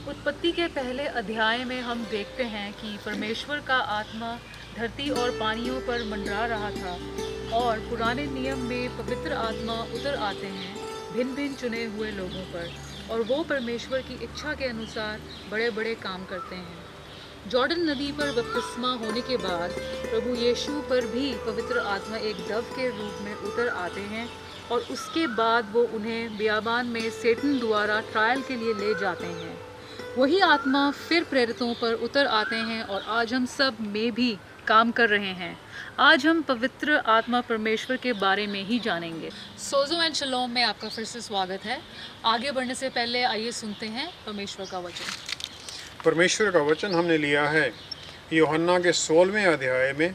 उत्पत्ति के पहले अध्याय में हम देखते हैं कि परमेश्वर का आत्मा धरती और पानियों पर मंडरा रहा था और पुराने नियम में पवित्र आत्मा उतर आते हैं भिन्न भिन्न चुने हुए लोगों पर और वो परमेश्वर की इच्छा के अनुसार बड़े बड़े काम करते हैं। जॉर्डन नदी पर बपतिस्मा होने के बाद प्रभु यीशु पर भी पवित्र आत्मा एक दव के रूप में उतर आते हैं और उसके बाद वो उन्हें बियाबान में सेटन द्वारा ट्रायल के लिए ले जाते हैं। वही आत्मा फिर प्रेरितों पर उतर आते हैं और आज हम सब में भी काम कर रहे हैं। आज हम पवित्र आत्मा परमेश्वर के बारे में ही जानेंगे। सोजो एंड शलोम में आपका फिर से स्वागत है। आगे बढ़ने से पहले आइए सुनते हैं परमेश्वर का वचन। परमेश्वर का वचन हमने लिया है यूहन्ना के 16वें अध्याय में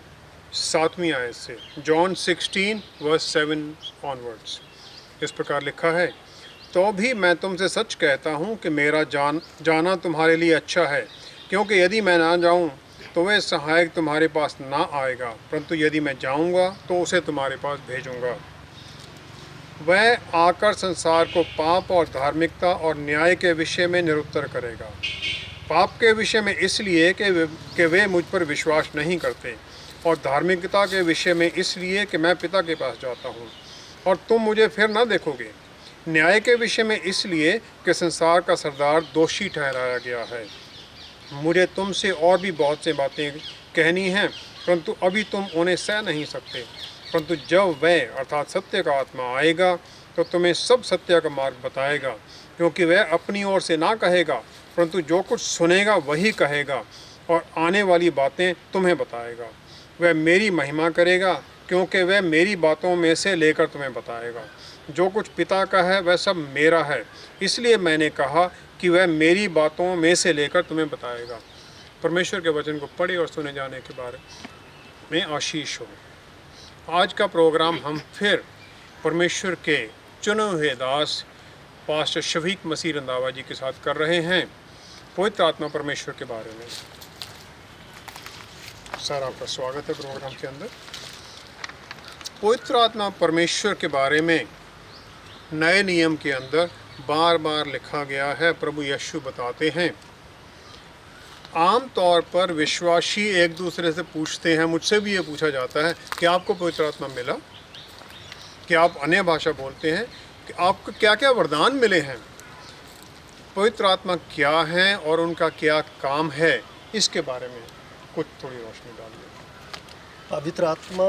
7वीं आयत से, जॉन 16 वर्स 7 ऑनवर्ड्स। इस प्रकार लिखा है, तो भी मैं तुमसे सच कहता हूँ कि मेरा जाना तुम्हारे लिए अच्छा है, क्योंकि यदि मैं ना जाऊँ तो वह सहायक तुम्हारे पास ना आएगा, परंतु यदि मैं जाऊँगा तो उसे तुम्हारे पास भेजूँगा। वह आकर संसार को पाप और धार्मिकता और न्याय के विषय में निरुत्तर करेगा। पाप के विषय में इसलिए कि वे मुझ पर विश्वास नहीं करते, और धार्मिकता के विषय में इसलिए कि मैं पिता के पास जाता हूँ और तुम मुझे फिर न देखोगे। न्याय के विषय में इसलिए कि संसार का सरदार दोषी ठहराया गया है। मुझे तुमसे और भी बहुत सी बातें कहनी हैं, परंतु अभी तुम उन्हें सह नहीं सकते। परंतु जब वह अर्थात सत्य का आत्मा आएगा तो तुम्हें सब सत्य का मार्ग बताएगा, क्योंकि वह अपनी ओर से ना कहेगा, परंतु जो कुछ सुनेगा वही कहेगा और आने वाली बातें तुम्हें बताएगा। वह मेरी महिमा करेगा, क्योंकि वह मेरी बातों में से लेकर तुम्हें बताएगा। जो कुछ पिता का है वह सब मेरा है, इसलिए मैंने कहा कि वह मेरी बातों में से लेकर तुम्हें बताएगा। परमेश्वर के वचन को पढ़े और सुने जाने के बारे में आशीष हो। आज का प्रोग्राम हम फिर परमेश्वर के चुने हुए दास पास्टर शफीक मसीह रंधावा जी के साथ कर रहे हैं, पवित्र आत्मा परमेश्वर के बारे में। सर, आपका स्वागत है प्रोग्राम के अंदर। पवित्र आत्मा परमेश्वर के बारे में नए नियम के अंदर बार बार लिखा गया है। प्रभु यीशु बताते हैं, आम तौर पर विश्वासी एक दूसरे से पूछते हैं, मुझसे भी ये पूछा जाता है कि आपको पवित्र आत्मा मिला, कि आप अन्य भाषा बोलते हैं, कि आपको क्या क्या वरदान मिले हैं, पवित्र आत्मा क्या है और उनका क्या काम है, इसके बारे में कुछ थोड़ी रोशनी डालिए। पवित्र आत्मा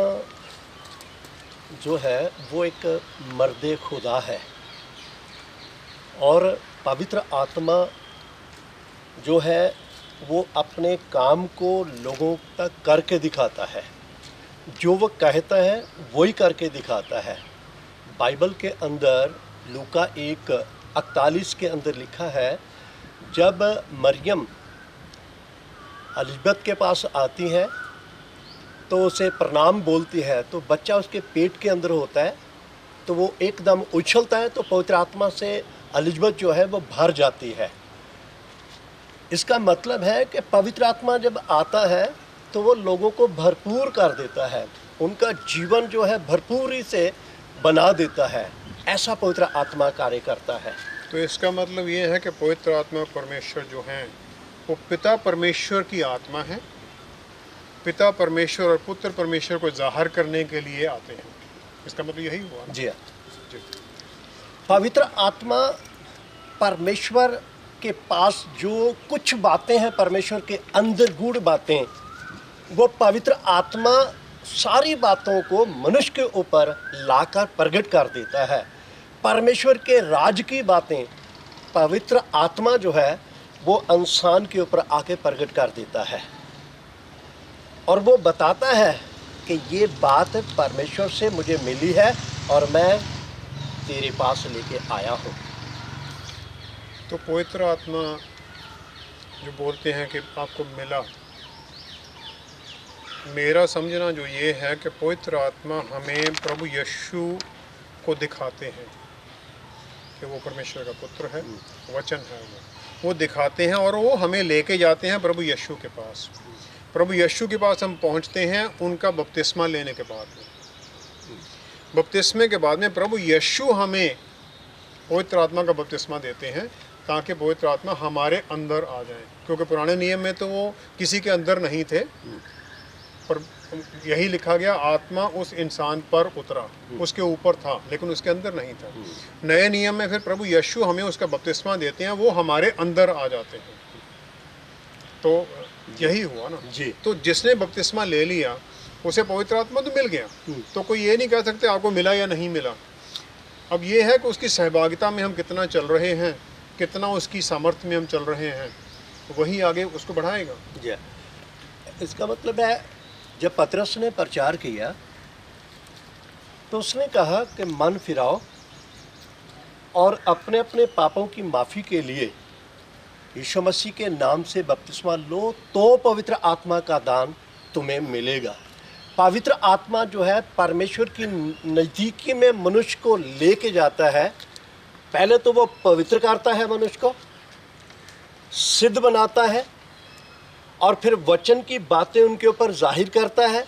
जो है वो एक मर्द खुदा है, और पवित्र आत्मा जो है वो अपने काम को लोगों तक करके दिखाता है। जो वो कहता है वही करके दिखाता है। बाइबल के अंदर लूका 1:41 के अंदर लिखा है, जब मरियम एलिजबेथ के पास आती है तो उसे प्रणाम बोलती है, तो बच्चा उसके पेट के अंदर होता है, तो वो एकदम उछलता है, तो पवित्र आत्मा से एलिजबेथ जो है वो भर जाती है। इसका मतलब है कि पवित्र आत्मा जब आता है तो वो लोगों को भरपूर कर देता है, उनका जीवन जो है भरपूरी से बना देता है। ऐसा पवित्र आत्मा कार्य करता है। तो इसका मतलब ये है कि पवित्र आत्मा परमेश्वर जो हैं वो पिता परमेश्वर की आत्मा है। पिता परमेश्वर और पुत्र परमेश्वर को जाहिर करने के लिए आते हैं। इसका मतलब यही हुआ ना? जी हाँ। पवित्र आत्मा परमेश्वर के पास जो कुछ बातें हैं, परमेश्वर के अंदर गूढ़ बातें, वो पवित्र आत्मा सारी बातों को मनुष्य के ऊपर लाकर प्रकट कर देता है। परमेश्वर के राज की बातें पवित्र आत्मा जो है वो इंसान के ऊपर आके प्रकट कर देता है, और वो बताता है कि ये बात परमेश्वर से मुझे मिली है और मैं तेरे पास लेके आया हूँ। तो पवित्र आत्मा जो बोलते हैं कि आपको मिला, मेरा समझना जो ये है कि पवित्र आत्मा हमें प्रभु यीशु को दिखाते हैं कि वो परमेश्वर का पुत्र है, वचन है, वो दिखाते हैं और वो हमें लेके जाते हैं प्रभु यीशु के पास। प्रभु यीशु के पास हम पहुंचते हैं उनका बपतिस्मा लेने के बाद में। बपतिस्मे के बाद में प्रभु यीशु हमें पवित्र आत्मा का बपतिस्मा देते हैं, ताकि पवित्र आत्मा हमारे अंदर आ जाए, क्योंकि पुराने नियम में तो वो किसी के अंदर नहीं थे, पर यही लिखा गया आत्मा उस इंसान पर उतरा, उसके ऊपर था लेकिन उसके अंदर नहीं था। नए नियम में फिर प्रभु यीशु हमें उसका बपतिस्मा देते हैं, वो हमारे अंदर आ जाते हैं। तो यही हुआ ना जी। तो जिसने बपतिस्मा ले लिया उसे पवित्र आत्मा तो मिल गया, तो कोई ये नहीं कह सकते आपको मिला या नहीं मिला। अब ये है कि उसकी सहभागिता में हम कितना चल रहे हैं, कितना उसकी सामर्थ्य में हम चल रहे हैं, वही आगे उसको बढ़ाएगा। जी। इसका मतलब है जब पतरस ने प्रचार किया तो उसने कहा कि मन फिराओ और अपने अपने पापों की माफ़ी के लिए यीशु मसीह के नाम से बपतिस्मा लो, तो पवित्र आत्मा का दान तुम्हें मिलेगा। पवित्र आत्मा जो है परमेश्वर की नज़दीकी में मनुष्य को लेके जाता है। पहले तो वो पवित्र करता है, मनुष्य को सिद्ध बनाता है, और फिर वचन की बातें उनके ऊपर जाहिर करता है,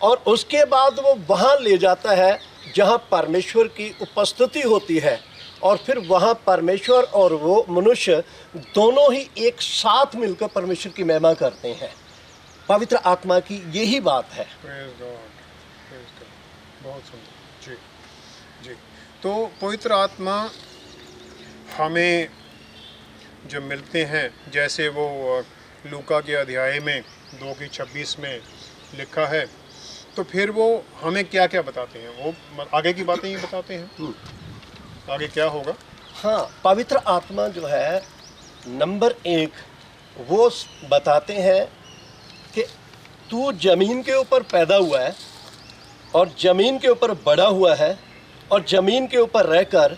और उसके बाद वो वहाँ ले जाता है जहाँ परमेश्वर की उपस्थिति होती है, और फिर वहाँ परमेश्वर और वो मनुष्य दोनों ही एक साथ मिलकर परमेश्वर की महिमा करते हैं। पवित्र आत्मा की यही बात है। Praise God, praise God, बहुत सुंदर। जी जी। तो पवित्र आत्मा हमें जब मिलते हैं, जैसे वो लूका के अध्याय में 2:26 में लिखा है, तो फिर वो हमें क्या क्या बताते हैं? वो आगे की बातें ही बताते हैं, आगे क्या होगा। हाँ, पवित्र आत्मा जो है नंबर 1 वो बताते हैं कि तू ज़मीन के ऊपर पैदा हुआ है और ज़मीन के ऊपर बड़ा हुआ है, और ज़मीन के ऊपर रहकर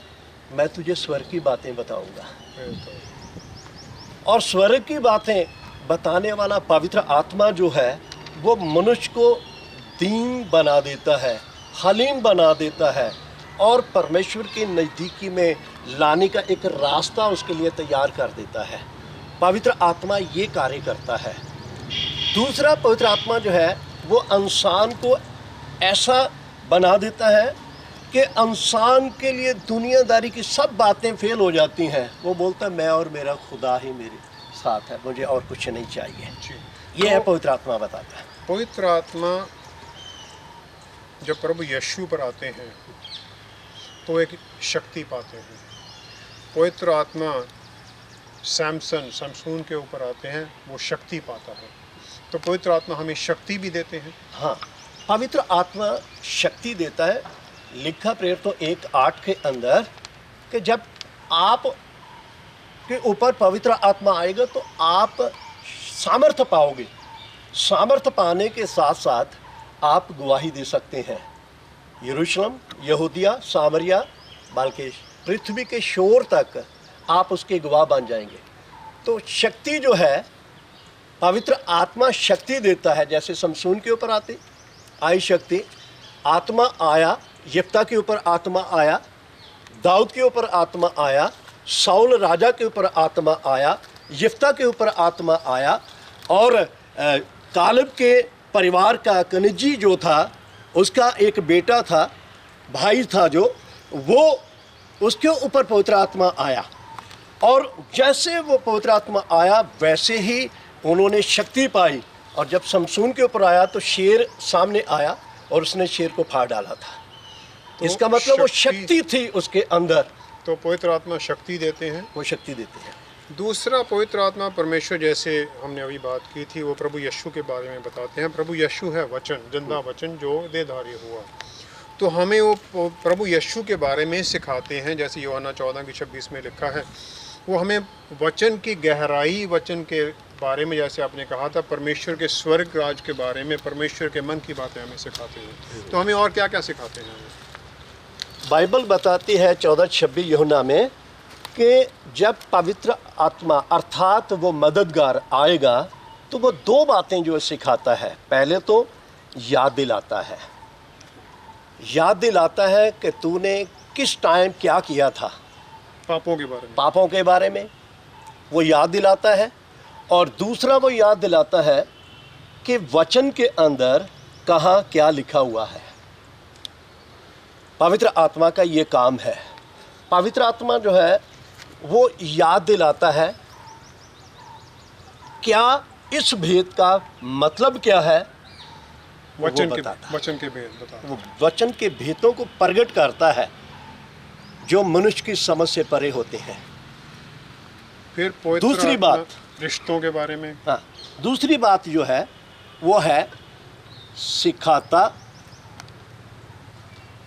मैं तुझे स्वर्ग की बातें बताऊंगा। और स्वर्ग की बातें बताने वाला पवित्र आत्मा जो है वो मनुष्य को दीन बना देता है, हलीम बना देता है, और परमेश्वर के नज़दीकी में लाने का एक रास्ता उसके लिए तैयार कर देता है। पवित्र आत्मा ये कार्य करता है। दूसरा, पवित्र आत्मा जो है वो इंसान को ऐसा बना देता है कि इंसान के लिए दुनियादारी की सब बातें फेल हो जाती हैं। वो बोलता है मैं और मेरा खुदा ही मेरे साथ है, मुझे और कुछ नहीं चाहिए। जी। ये है पवित्र आत्मा बताता है। पवित्र आत्मा जब प्रभु यीशु पर आते हैं तो एक शक्ति पाते हैं। पवित्र आत्मा समसून के ऊपर आते हैं, वो शक्ति पाता है। तो पवित्र आत्मा हमें शक्ति भी देते हैं। हाँ, पवित्र आत्मा शक्ति देता है। लिखा प्रेरितों 1:8 के अंदर कि जब आप के ऊपर पवित्र आत्मा आएगा तो आप सामर्थ्य पाओगे। सामर्थ्य पाने के साथ साथ आप गवाही दे सकते हैं। यरूशलेम, यहूदिया, सामरिया, बल्कि पृथ्वी के शोर तक आप उसके गवाह बन जाएंगे। तो शक्ति जो है, पवित्र आत्मा शक्ति देता है। जैसे समसून के ऊपर आई शक्ति, आत्मा आया, यिप्ता के ऊपर आत्मा आया, दाऊद के ऊपर आत्मा आया, साउल राजा के ऊपर आत्मा आया, यिप्ता के ऊपर आत्मा आया, और कालेब के परिवार का कनिजी जो था उसका एक बेटा था, भाई था जो, वो उसके ऊपर पवित्र आत्मा आया। और जैसे वो पवित्र आत्मा आया वैसे ही उन्होंने शक्ति पाई। और जब समसून के ऊपर आया तो शेर सामने आया और उसने शेर को फाड़ डाला था। तो इसका मतलब वो शक्ति थी उसके अंदर। तो पवित्र आत्मा शक्ति देते हैं, वो शक्ति देते हैं। दूसरा, पवित्र आत्मा परमेश्वर, जैसे हमने अभी बात की थी, वो प्रभु यीशु के बारे में बताते हैं। प्रभु यीशु है वचन, जिंदा वचन जो देहधारी हुआ। तो हमें वो प्रभु यीशु के बारे में सिखाते हैं। जैसे यूहन्ना 14:26 में लिखा है, वो हमें वचन की गहराई, वचन के बारे में, जैसे आपने कहा था, परमेश्वर के स्वर्ग राज के बारे में, परमेश्वर के मन की बातें हमें सिखाते हैं। तो हमें और क्या क्या सिखाते हैं? बाइबल बताती है 14:26 यूहन्ना में कि जब पवित्र आत्मा अर्थात वो मददगार आएगा तो वो 2 बातें जो सिखाता है। पहले तो याद दिलाता है, याद दिलाता है कि तूने किस टाइम क्या किया था, पापों के बारे में, पापों के बारे में वो याद दिलाता है। और दूसरा वो याद दिलाता है कि वचन के अंदर कहाँ क्या लिखा हुआ है। पवित्र आत्मा का ये काम है। पवित्र आत्मा जो है वो याद दिलाता है क्या इस भेद का मतलब क्या है, वचन के बताता है। वचन के भेद बता। वो वचन के भेदों को प्रकट करता है जो मनुष्य की समझ से परे होते हैं। फिर पवित्र दूसरी आत्मा बात, रिश्तों के बारे में। हाँ, दूसरी बात जो है वो है सिखाता।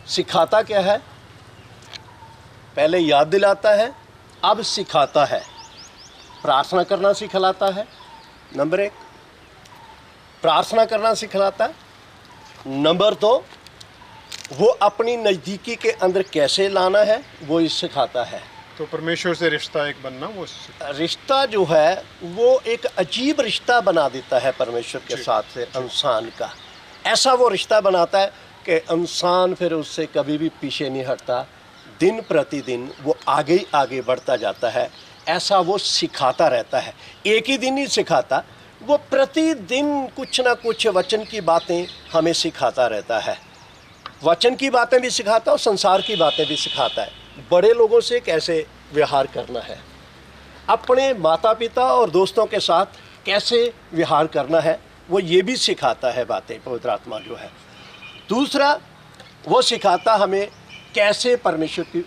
सिखाता क्या है? पहले याद दिलाता है, अब सिखाता है। प्रार्थना करना सिखलाता है, नंबर 1। प्रार्थना करना सिखलाता है। नंबर 2, वो अपनी नज़दीकी के अंदर कैसे लाना है वो ही सिखाता है। तो परमेश्वर से रिश्ता एक बनना, वो रिश्ता जो है वो एक अजीब रिश्ता बना देता है परमेश्वर के साथ से इंसान का। ऐसा वो रिश्ता बनाता है कि इंसान फिर उससे कभी भी पीछे नहीं हटता, दिन प्रतिदिन वो आगे ही आगे बढ़ता जाता है। ऐसा वो सिखाता रहता है। एक ही दिन ही सिखाता, वो प्रतिदिन कुछ ना कुछ वचन की बातें हमें सिखाता रहता है। वचन की बातें भी सिखाता है और संसार की बातें भी सिखाता है। बड़े लोगों से कैसे व्यवहार करना है, अपने माता पिता और दोस्तों के साथ कैसे व्यवहार करना है, वो ये भी सिखाता है बातें पवित्र आत्मा जो है। दूसरा, वो सिखाता हमें कैसे परमेश्वर की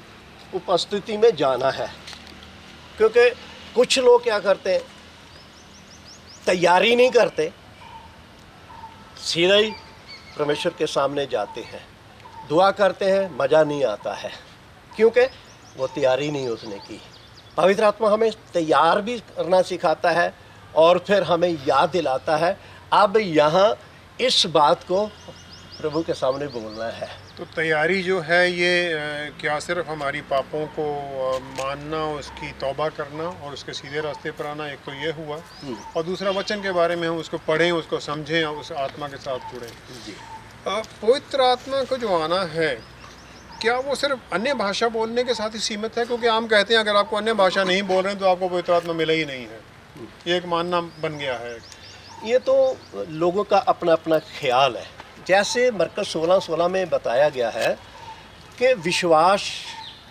उपस्थिति में जाना है। क्योंकि कुछ लोग क्या करते हैं, तैयारी नहीं करते, सीधा ही परमेश्वर के सामने जाते हैं, दुआ करते हैं, मज़ा नहीं आता है क्योंकि वो तैयारी नहीं उसने की। पवित्र आत्मा हमें तैयार भी करना सिखाता है और फिर हमें याद दिलाता है अब यहाँ इस बात को प्रभु के सामने बोलना है। तो तैयारी जो है ये क्या सिर्फ हमारी पापों को मानना, उसकी तौबा करना और उसके सीधे रास्ते पर आना, एक तो ये हुआ, और दूसरा वचन के बारे में हम उसको पढ़ें, उसको समझें और उस आत्मा के साथ जुड़ें। पवित्र आत्मा को जो आना है, क्या वो सिर्फ अन्य भाषा बोलने के साथ ही सीमित है? क्योंकि हम कहते हैं अगर आपको अन्य भाषा नहीं बोल रहे हैं तो आपको पवित्र आत्मा मिला ही नहीं है, ये एक मानना बन गया है। ये तो लोगों का अपना अपना ख्याल है। जैसे मरकस 16:16 में बताया गया है कि विश्वास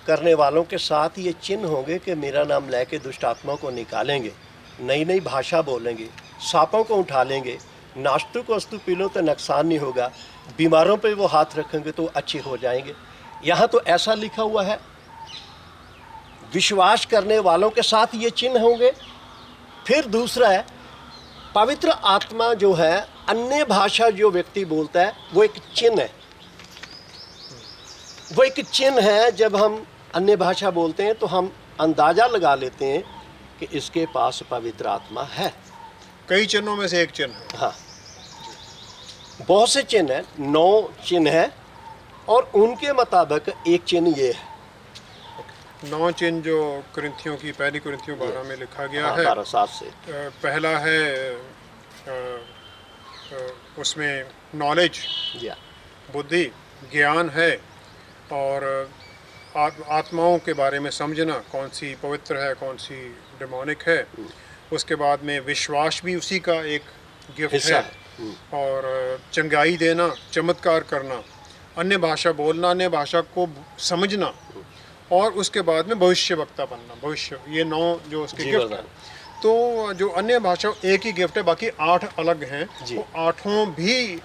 करने वालों के साथ ये चिन्ह होंगे कि मेरा नाम लेके दुष्ट आत्मा को निकालेंगे, नई नई भाषा बोलेंगे, सांपों को उठा लेंगे, नाश्तों को अस्तु पी लो तो नुकसान नहीं होगा, बीमारों पे वो हाथ रखेंगे तो अच्छे हो जाएंगे। यहाँ तो ऐसा लिखा हुआ है, विश्वास करने वालों के साथ ये चिन्ह होंगे। फिर दूसरा है, पवित्र आत्मा जो है, अन्य भाषा जो व्यक्ति बोलता है वो एक चिन्ह है। वो एक चिन्ह है। जब हम अन्य भाषा बोलते हैं तो हम अंदाज़ा लगा लेते हैं कि इसके पास पवित्र आत्मा है। कई चिन्हों में से एक चिन्ह है। हाँ, बहुत से चिन्ह हैं, 9 चिन्ह हैं और उनके मुताबिक एक चिन्ह ये है। 9 चिन्ह जो कुरिन्थियों की पहली कुरिन्थियों 12 में लिखा गया है। 12:7 से पहला है उसमें नॉलेज, बुद्धि, ज्ञान है, और आत्माओं के बारे में समझना, कौन सी पवित्र है कौन सी डेमोनिक है। उसके बाद में विश्वास भी उसी का एक गिफ्ट है, और चंगाई देना, चमत्कार करना, अन्य भाषा बोलना, अन्य भाषा को समझना, और उसके बाद में भविष्य वक्ता बनना। भविष्य, ये 9 जो उसके गिफ्ट हैं। तो जो अन्य भाषा एक ही गिफ्ट है, बाकी 8 अलग हैं। वो 8 भी,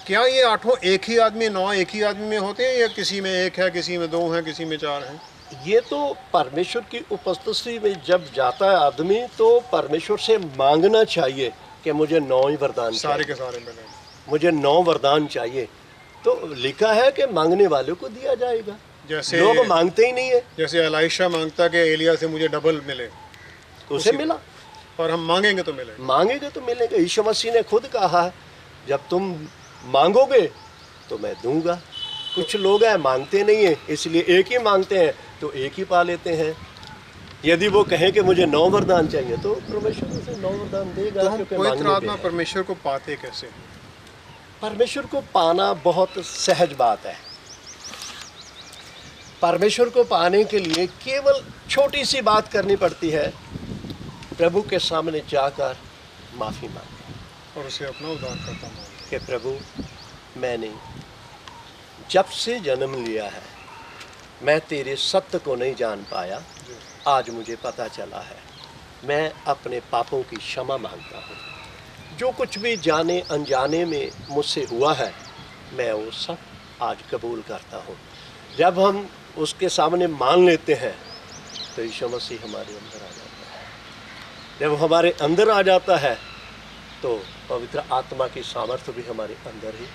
क्या ये 8 एक ही आदमी, 9 एक ही आदमी में होते हैं, या किसी में 1 है, किसी में 2 हैं, किसी में 4 हैं? ये तो परमेश्वर की उपस्थिति में जब जाता है आदमी तो परमेश्वर से मांगना चाहिए कि मुझे 9 ही वरदान सारे चाहिए, के सारे मिले, मुझे 9 वरदान चाहिए। तो लिखा है कि मांगने वालों को दिया जाएगा। जैसे लोग मांगते ही नहीं है। जैसे एलीशा मांगता कि एलिया से मुझे डबल मिले, तो उसे मिला। और हम मांगेंगे तो मिले। मांगेंगे तो मिलेगा। यीशु मसीह ने खुद कहा है, जब तुम मांगोगे तो मैं दूंगा। कुछ लोग हैं मांगते नहीं है, इसलिए एक ही मांगते हैं तो एक ही पा लेते हैं। यदि वो कहें कि मुझे 9 वरदान चाहिए तो परमेश्वर उसे 9 वरदान देगा। तो हम क्योंकि पवित्र मांगने पे आत्मा है। परमेश्वर को पाते कैसे? परमेश्वर को पाना बहुत सहज बात है। परमेश्वर को पाने के लिए केवल छोटी सी बात करनी पड़ती है, प्रभु के सामने जाकर माफ़ी मांगे और उसे अपना उद्धार करता मांगे कि प्रभु, मैंने जब से जन्म लिया है मैं तेरे सत्य को नहीं जान पाया, आज मुझे पता चला है। मैं अपने पापों की क्षमा मांगता हूँ। जो कुछ भी जाने अनजाने में मुझसे हुआ है, मैं वो सब आज कबूल करता हूँ। जब हम उसके सामने मान लेते हैं तो यीशु मसीह हमारे अंदर आ जाता है। जब हमारे अंदर आ जाता है तो पवित्र आत्मा की सामर्थ्य भी हमारे अंदर ही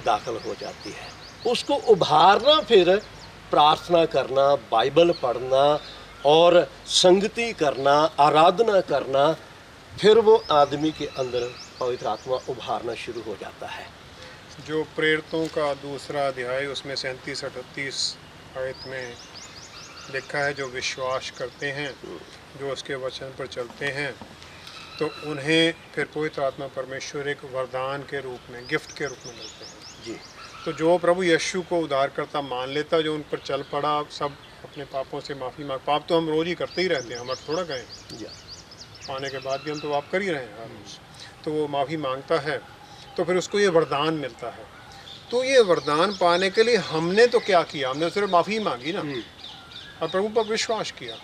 दाखिल हो जाती है। उसको उभारना, फिर प्रार्थना करना, बाइबल पढ़ना और संगति करना, आराधना करना, फिर वो आदमी के अंदर पवित्र आत्मा उभारना शुरू हो जाता है। जो प्रेरितों का दूसरा अध्याय उसमें 37-38 आयत में लिखा है, जो विश्वास करते हैं, जो उसके वचन पर चलते हैं, तो उन्हें फिर पवित्र आत्मा परमेश्वर एक वरदान के रूप में, गिफ्ट के रूप में मिलते हैं जी। तो जो प्रभु यीशु को उद्धारकर्ता मान लेता, जो उन पर चल पड़ा, सब अपने पापों से माफ़ी मांग, पाप तो हम रोज़ ही करते ही रहते हैं, हम थोड़ा गए जी। आने के बाद भी हम तो पाप कर ही रहे हैं हर रोज़। तो वो माफ़ी मांगता है तो फिर उसको ये वरदान मिलता है। तो ये वरदान पाने के लिए हमने तो क्या किया, हमने सिर्फ माफ़ी मांगी ना और प्रभु पर विश्वास किया,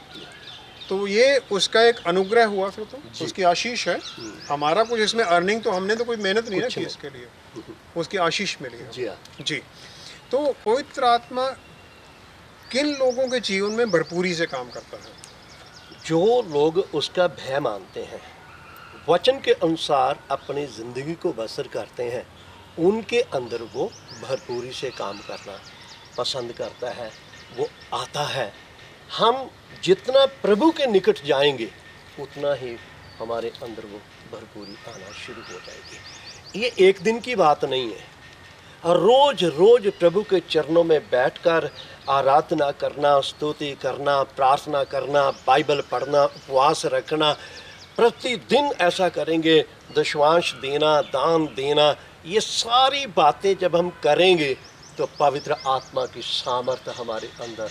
तो ये उसका एक अनुग्रह हुआ। फिर तो उसकी आशीष है। हमारा कुछ इसमें अर्निंग तो हमने तो कोई मेहनत नहीं ना की इसके लिए, उसकी आशीष मिली है। जी हाँ। जी। तो पवित्र आत्मा किन लोगों के जीवन में भरपूरी से काम करता है? जो लोग उसका भय मानते हैं, वचन के अनुसार अपनी ज़िंदगी को बसर करते हैं, उनके अंदर वो भरपूरी से काम करना पसंद करता है, वो आता है। हम जितना प्रभु के निकट जाएंगे उतना ही हमारे अंदर वो भरपूरी आना शुरू हो जाएगी। ये एक दिन की बात नहीं है। रोज रोज प्रभु के चरणों में बैठकर आराधना करना, स्तुति करना, प्रार्थना करना, बाइबल पढ़ना, उपवास रखना, प्रतिदिन ऐसा करेंगे, दशवांश देना, दान देना, ये सारी बातें जब हम करेंगे तो पवित्र आत्मा की सामर्थ्य हमारे अंदर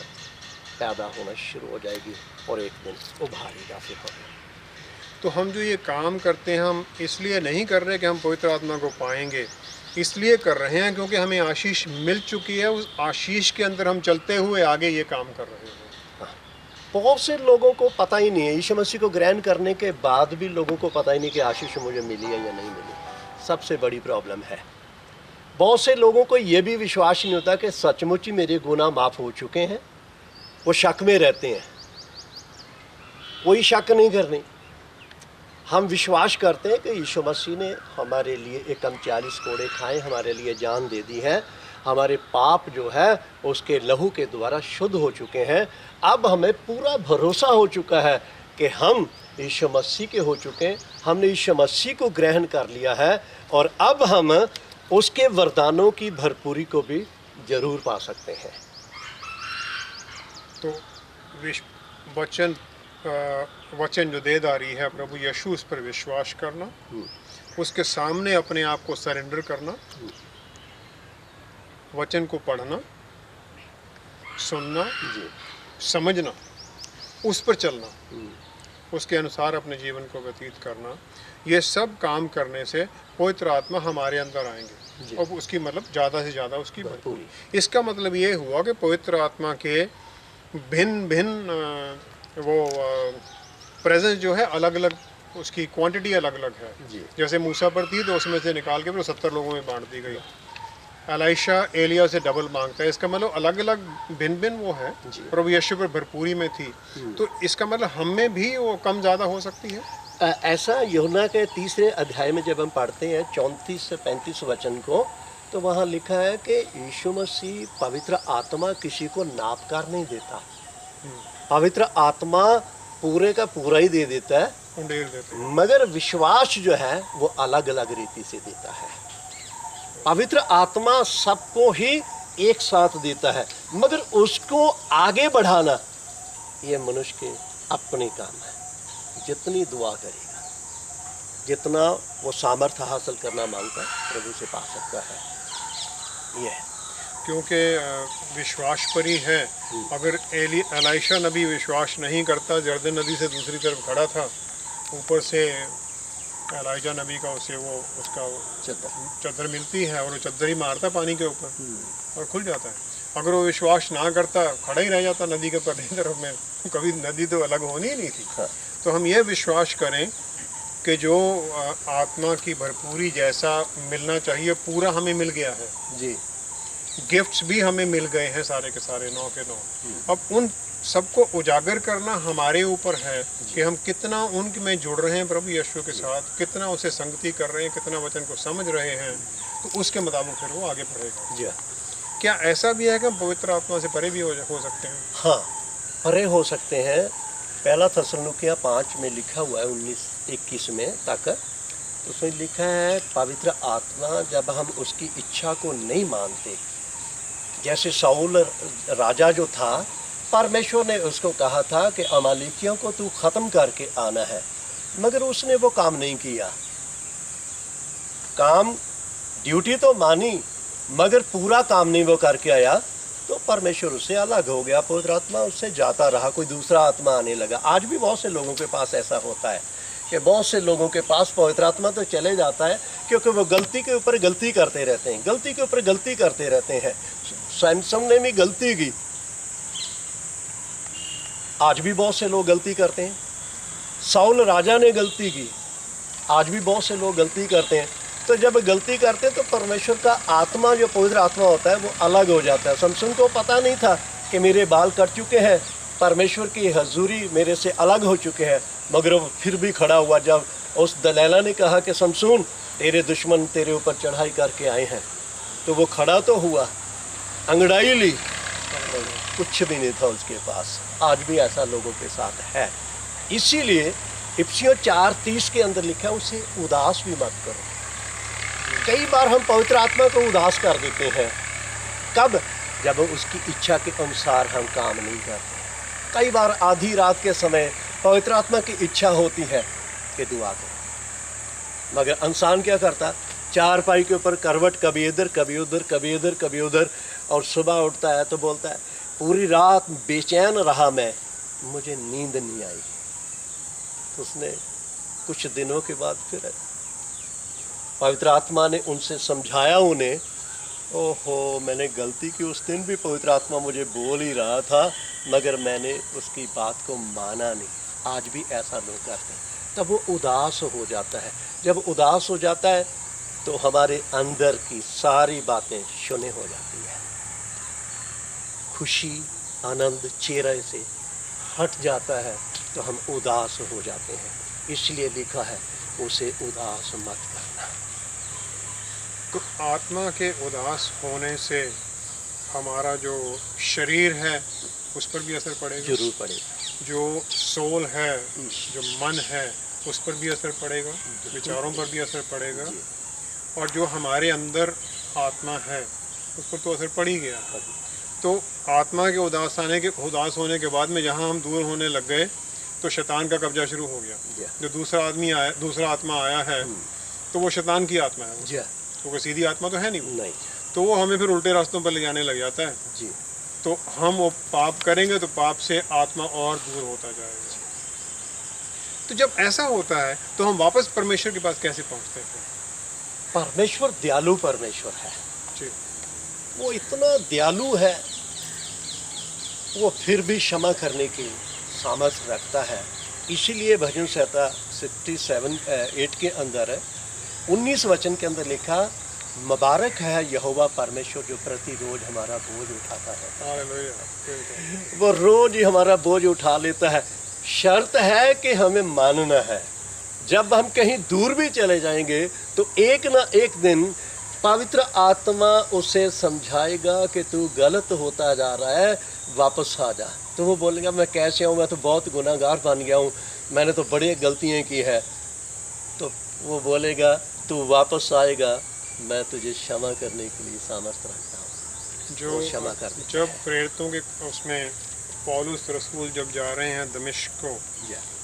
पैदा होना शुरू हो जाएगी और एक दिन उभारेगा फिर हमें। तो हम जो ये काम करते हैं, हम इसलिए नहीं कर रहे कि हम पवित्र आत्मा को पाएंगे, इसलिए कर रहे हैं क्योंकि हमें आशीष मिल चुकी है। उस आशीष के अंदर हम चलते हुए आगे ये काम कर रहे हैं। बहुत से लोगों को पता ही नहीं है, यीशु मसीह को ग्रहण करने के बाद भी लोगों को पता ही नहीं कि आशीष मुझे मिली है या नहीं मिली। सबसे बड़ी प्रॉब्लम है। बहुत से लोगों को ये भी विश्वास नहीं होता कि सचमुच ही मेरे गुनाह माफ़ हो चुके हैं। वो शक में रहते हैं। कोई शक नहीं करनी। हम विश्वास करते हैं कि यीशु मसीह ने हमारे लिए एकम 40 कोड़े खाए, हमारे लिए जान दे दी है, हमारे पाप जो है उसके लहू के द्वारा शुद्ध हो चुके हैं। अब हमें पूरा भरोसा हो चुका है कि हम यीशु मसीह के हो चुके हैं, हमने यीशु मसीह को ग्रहण कर लिया है और अब हम उसके वरदानों की भरपूरी को भी जरूर पा सकते हैं। तो वचन जो देदारी है प्रभु यीशु, उस पर विश्वास करना, उसके सामने अपने आप को सरेंडर करना, वचन को पढ़ना, सुनना, समझना, उस पर चलना, उसके अनुसार अपने जीवन को व्यतीत करना, ये सब काम करने से पवित्र आत्मा हमारे अंदर आएंगे और उसकी मतलब ज़्यादा से ज़्यादा उसकी भरपूरी। इसका मतलब ये हुआ कि पवित्र आत्मा के भिन्न भिन्न वो प्रेजेंस जो है अलग अलग, उसकी क्वांटिटी अलग अलग है। जैसे मूसा पर थी तो उसमें से निकाल के फिर 70 लोगों में बांट दी गई। एलिशा एलिया से डबल मांगता है, इसका मतलब अलग अलग भिन्न भिन्न वो है। प्रभु यीशु पर भरपूरी में थी, तो इसका मतलब हम में भी वो कम ज़्यादा हो सकती है। ऐसा यूहन्ना के 3 अध्याय में जब हम पढ़ते हैं 34 से 35 वचन को, तो वहाँ लिखा है कि यीशु मसीह पवित्र आत्मा किसी को नाप कर नहीं देता। पवित्र आत्मा पूरे का पूरा ही दे देता है, मगर विश्वास जो है वो अलग अलग रीति से देता है। पवित्र आत्मा सबको ही एक साथ देता है, मगर उसको आगे बढ़ाना ये मनुष्य के अपने काम है। जितनी दुआ करेगा, जितना वो सामर्थ्य हासिल करना मांगता है, प्रभु से पा सकता है। ये क्योंकि विश्वास पर ही है। अगर एलिशा नबी विश्वास नहीं करता, जर्दन नदी से दूसरी तरफ खड़ा था, ऊपर से एलिशा नबी का उसे वो उसका चद्दर मिलती है और वो चद्दर ही मारता पानी के ऊपर और खुल जाता है। अगर वो विश्वास ना करता, खड़ा ही रह जाता नदी के पहली तरफ में, कभी नदी तो अलग होनी ही नहीं थी। हाँ। तो हम ये विश्वास करें कि जो आत्मा की भरपूरी जैसा मिलना चाहिए पूरा हमें मिल गया है। जी। गिफ्ट्स भी हमें मिल गए हैं सारे के सारे, 9 के 9। अब उन सबको उजागर करना हमारे ऊपर है कि हम कितना उनमें जुड़ रहे हैं प्रभु यीशु के साथ, कितना उसे संगति कर रहे हैं, कितना वचन को समझ रहे हैं, तो उसके मुताबिक फिर वो आगे बढ़ेगा। जी। क्या ऐसा भी है कि हम पवित्र आत्मा से परे भी हो सकते हैं? हाँ, परे हो सकते हैं। पहला थस्सलुनीकियों 5 में लिखा हुआ है 19-21 में तक, उसमें लिखा है पवित्र आत्मा जब हम उसकी इच्छा को नहीं मानते, जैसे शाऊल राजा जो था, परमेश्वर ने उसको कहा था कि अमालेकियों को तू ख़त्म करके आना है, मगर उसने वो काम नहीं किया। काम ड्यूटी तो मानी मगर पूरा काम नहीं वो करके आया, तो परमेश्वर उससे अलग हो गया, पवित्र आत्मा उससे जाता रहा, कोई दूसरा आत्मा आने लगा। आज भी बहुत से लोगों के पास ऐसा होता है कि बहुत से लोगों के पास पवित्र आत्मा तो चले जाता है, क्योंकि वो गलती के ऊपर गलती करते रहते हैं, गलती के ऊपर गलती करते रहते हैं। सैमसन ने भी गलती की, आज भी बहुत से लोग गलती करते हैं। शाऊल राजा ने गलती की, आज भी बहुत से लोग गलती करते हैं। तो जब गलती करते हैं तो परमेश्वर का आत्मा, जो पवित्र आत्मा होता है, वो अलग हो जाता है। शमसून को पता नहीं था कि मेरे बाल कट चुके हैं, परमेश्वर की हजूरी मेरे से अलग हो चुके हैं, मगर वो फिर भी खड़ा हुआ। जब उस दलैला ने कहा कि शमसून तेरे दुश्मन तेरे ऊपर चढ़ाई करके आए हैं, तो वो खड़ा तो हुआ, अंगड़ाई ली, कुछ भी नहीं था उसके पास। आज भी ऐसा लोगों के साथ है। इसीलिए इफिसियों 4:30 के अंदर लिखा है, उसे उदास भी मत करो। कई बार हम पवित्र आत्मा को उदास कर देते हैं। कब? जब उसकी इच्छा के अनुसार हम काम नहीं करते। कई बार आधी रात के समय पवित्र आत्मा की इच्छा होती है कि दुआ करो, मगर इंसान क्या करता? चारपाई के ऊपर करवट, कभी इधर कभी उधर, कभी इधर कभी उधर, और सुबह उठता है तो बोलता है पूरी रात बेचैन रहा मैं, मुझे नींद नहीं आई। तो उसने कुछ दिनों के बाद फिर पवित्र आत्मा ने उनसे समझाया उन्हें, ओहो मैंने गलती की, उस दिन भी पवित्र आत्मा मुझे बोल ही रहा था, मगर मैंने उसकी बात को माना नहीं। आज भी ऐसा लोग करते हैं। तब वो उदास हो जाता है। जब उदास हो जाता है तो हमारे अंदर की सारी बातें शून्य हो जाती है, खुशी आनंद चेहरे से हट जाता है, तो हम उदास हो जाते हैं। इसलिए लिखा है उसे उदास मत करना। तो आत्मा के उदास होने से हमारा जो शरीर है उस पर भी असर पड़ेगा। जरूर पड़ेगा। जो सोल है, जो मन है, उस पर भी असर पड़ेगा, विचारों पर भी असर पड़ेगा, और जो हमारे अंदर आत्मा है उस पर तो असर पड़ ही गया। तो आत्मा के उदास होने के बाद में जहाँ हम दूर होने लग गए, तो शैतान का कब्जा शुरू हो गया। जो दूसरा आत्मा आया है, तो वो शैतान की आत्मा है, तो कोई सीधी आत्मा तो है नहीं। तो वो हमें फिर उल्टे रास्तों पर ले जाने लग जाता है। जी। तो हम वो पाप करेंगे तो पाप से आत्मा और दूर होता जाएगा। तो जब ऐसा होता है तो हम वापस परमेश्वर के पास कैसे पहुंचते हैं? परमेश्वर दयालु परमेश्वर है जी। वो इतना दयालु है, वो फिर भी क्षमा करने की सामर्थ्य रखता है। इसीलिए भजन संहिता 67:8 के अंदर 19 वचन के अंदर लिखा, मुबारक है यहोवा परमेश्वर जो प्रतिरोज हमारा बोझ उठाता है। वो रोज ही हमारा बोझ उठा लेता है। शर्त है कि हमें मानना है। जब हम कहीं दूर भी चले जाएंगे तो एक ना एक दिन पवित्र आत्मा उसे समझाएगा कि तू गलत होता जा रहा है, वापस आ जा। तो वो बोलेगा मैं कैसे आऊँ, मैं तो बहुत गुनाहगार बन गया हूँ, मैंने तो बड़ी गलतियाँ की है। तो वो बोलेगा तू वापस आएगा, मैं तुझे क्षमा करने के लिए सामर्थ्य रखता हूँ। जो क्षमा कर। जब प्रेरितों के उसमें पौलुस रसूल जब जा रहे हैं दमिश्क को,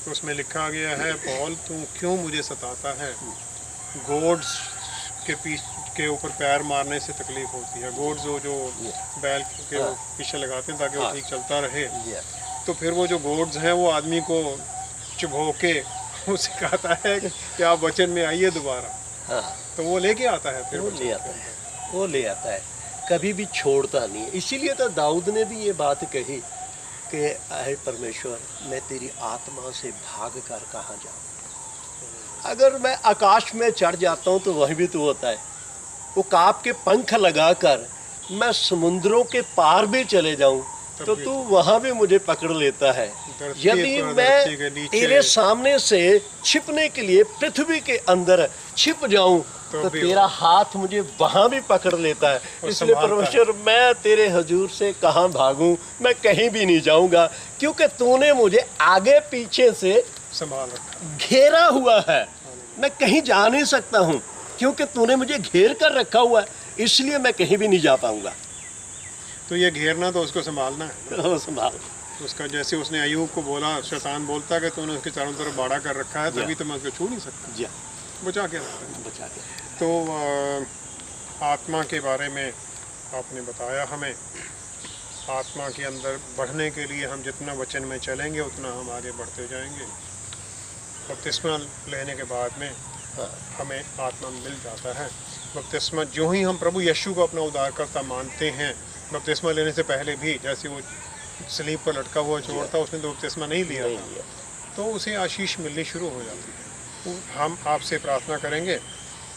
तो उसमें लिखा गया है, पौल तू क्यों मुझे सताता है? गोड्स के ऊपर पैर मारने से तकलीफ होती है। गोड्स जो बैल के पीछे लगाते हैं ताकि वो ठीक चलता रहे। तो फिर वो जो गोड्स हैं वो आदमी को चुभो के उसे कहता है कि आप वचन में आइए दोबारा। तो वो लेके आता है, फिर वो ले आता है। कभी भी छोड़ता नहीं है। इसीलिए तो दाऊद ने भी ये बात कही कि अहे परमेश्वर, मैं तेरी आत्मा से भाग कर कहाँ जाऊँ। अगर मैं आकाश में चढ़ जाता हूँ तो वहीं भी तू होता है। वो काप के पंख लगाकर मैं समुद्रों के पार भी चले जाऊँ तो तू वहाँ भी मुझे पकड़ लेता है। यदि मैं तेरे सामने से छिपने के लिए पृथ्वी के अंदर छिप जाऊं तो तेरा हाथ मुझे वहाँ भी पकड़ लेता है। इसलिए परमेश्वर, मैं तेरे हुजूर से कहाँ भागूं, मैं कहीं भी नहीं जाऊंगा, क्योंकि तूने मुझे आगे पीछे से संभाल रखा, घेरा हुआ है। मैं कहीं जा नहीं सकता हूँ क्योंकि तूने मुझे घेर कर रखा हुआ है, इसलिए मैं कहीं भी नहीं जा पाऊंगा। तो ये घेरना तो उसको संभालना है ना। संभाल उसका, जैसे उसने अयूब को बोला, शैतान बोलता कि तूने उसके चारों तरफ बाड़ा कर रखा है, तभी तो मैं उसको छू नहीं सकता। जी, बचा के रखा है। बचा के। तो आत्मा के बारे में आपने बताया हमें। आत्मा के अंदर बढ़ने के लिए हम जितना वचन में चलेंगे उतना हम आगे बढ़ते जाएंगे। बपतिस्मा लेने के बाद में हमें आत्मा मिल जाता है। बपतिस्मा जो ही हम प्रभु यीशु को अपना उद्धारकर्ता मानते हैं, बपतिस्मा लेने से पहले भी, जैसे वो सलीब पर लटका हुआ चोर था, उसने तो बपतिस्मा नहीं लिया था, तो उसे आशीष मिलनी शुरू हो जाती है। तो हम आपसे प्रार्थना करेंगे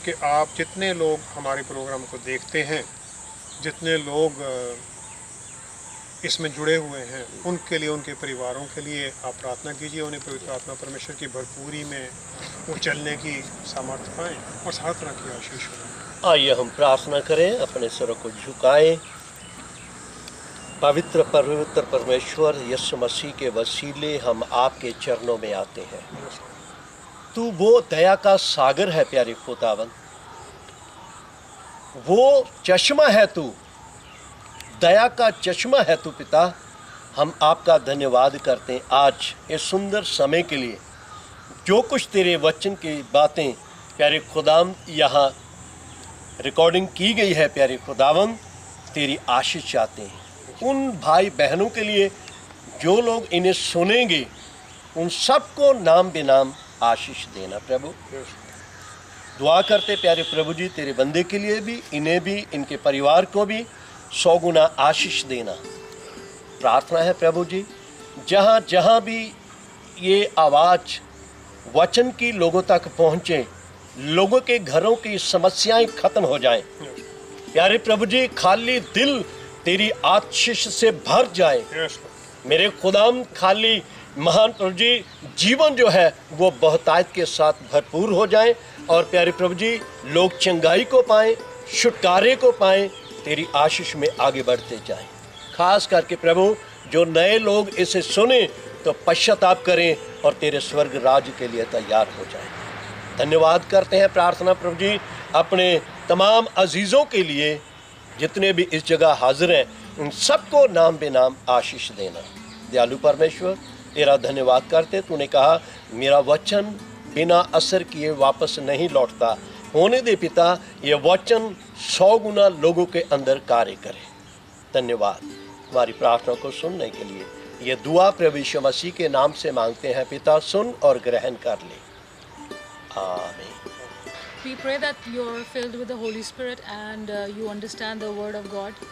कि आप जितने लोग हमारे प्रोग्राम को देखते हैं, जितने लोग इसमें जुड़े हुए हैं, उनके लिए, उनके परिवारों के लिए आप प्रार्थना कीजिए। उन्हें पवित्र आत्मा परमेश्वर की भरपूरी में वो चलने की सामर्थ्य पाएँ और हर तरह की आशीष हो। आइए हम प्रार्थना करें, अपने सिरों को झुकाएं। पवित्र परमेश्वर यीशु मसीह के वसीले हम आपके चरणों में आते हैं। तू वो दया का सागर है प्यारे खुदावन, वो चश्मा है तू, दया का चश्मा है तू पिता। हम आपका धन्यवाद करते हैं आज इस सुंदर समय के लिए। जो कुछ तेरे वचन की बातें प्यारे खुदावन यहाँ रिकॉर्डिंग की गई है, प्यारे खुदावन तेरी आशीष चाहते हैं उन भाई बहनों के लिए जो लोग इन्हें सुनेंगे, उन सबको नाम बेनाम आशीष देना प्रभु। दुआ करते प्यारे प्रभु जी तेरे बंदे के लिए भी, इन्हें भी, इनके परिवार को भी 100 गुना आशीष देना। प्रार्थना है प्रभु जी, जहाँ जहाँ भी ये आवाज़ वचन की लोगों तक पहुँचे, लोगों के घरों की समस्याएं खत्म हो जाएं। प्यारे प्रभु जी, खाली दिल तेरी आशीष से भर जाए। मेरे खुदाम, खाली महान प्रभु जी, जीवन जो है वो बहुतायत के साथ भरपूर हो जाए और प्यारे प्रभु जी लोग चंगाई को पाएं, छुटकारे को पाएं, तेरी आशीष में आगे बढ़ते जाएं। खास करके प्रभु जो नए लोग इसे सुने तो पश्चाताप करें और तेरे स्वर्ग राज्य के लिए तैयार हो जाएं। धन्यवाद करते हैं, प्रार्थना प्रभु जी अपने तमाम अजीज़ों के लिए जितने भी इस जगह हाजिर हैं, उन सबको नाम बेनाम आशीष देना। दयालु परमेश्वर तेरा धन्यवाद करते, तूने कहा मेरा वचन बिना असर किए वापस नहीं लौटता। होने दे पिता ये वचन 100 गुना लोगों के अंदर कार्य करे। धन्यवाद हमारी प्रार्थना को सुनने के लिए। ये दुआ प्रभु यीशु मसीह के नाम से मांगते हैं पिता, सुन और ग्रहण कर ले। आमीन। We pray that you're filled with the Holy Spirit and you understand the Word of God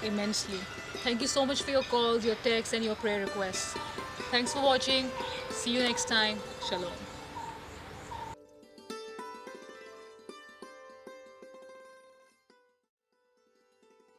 immensely. Thank you so much for your calls, your texts and your prayer requests. Thanks for watching. See you next time. Shalom.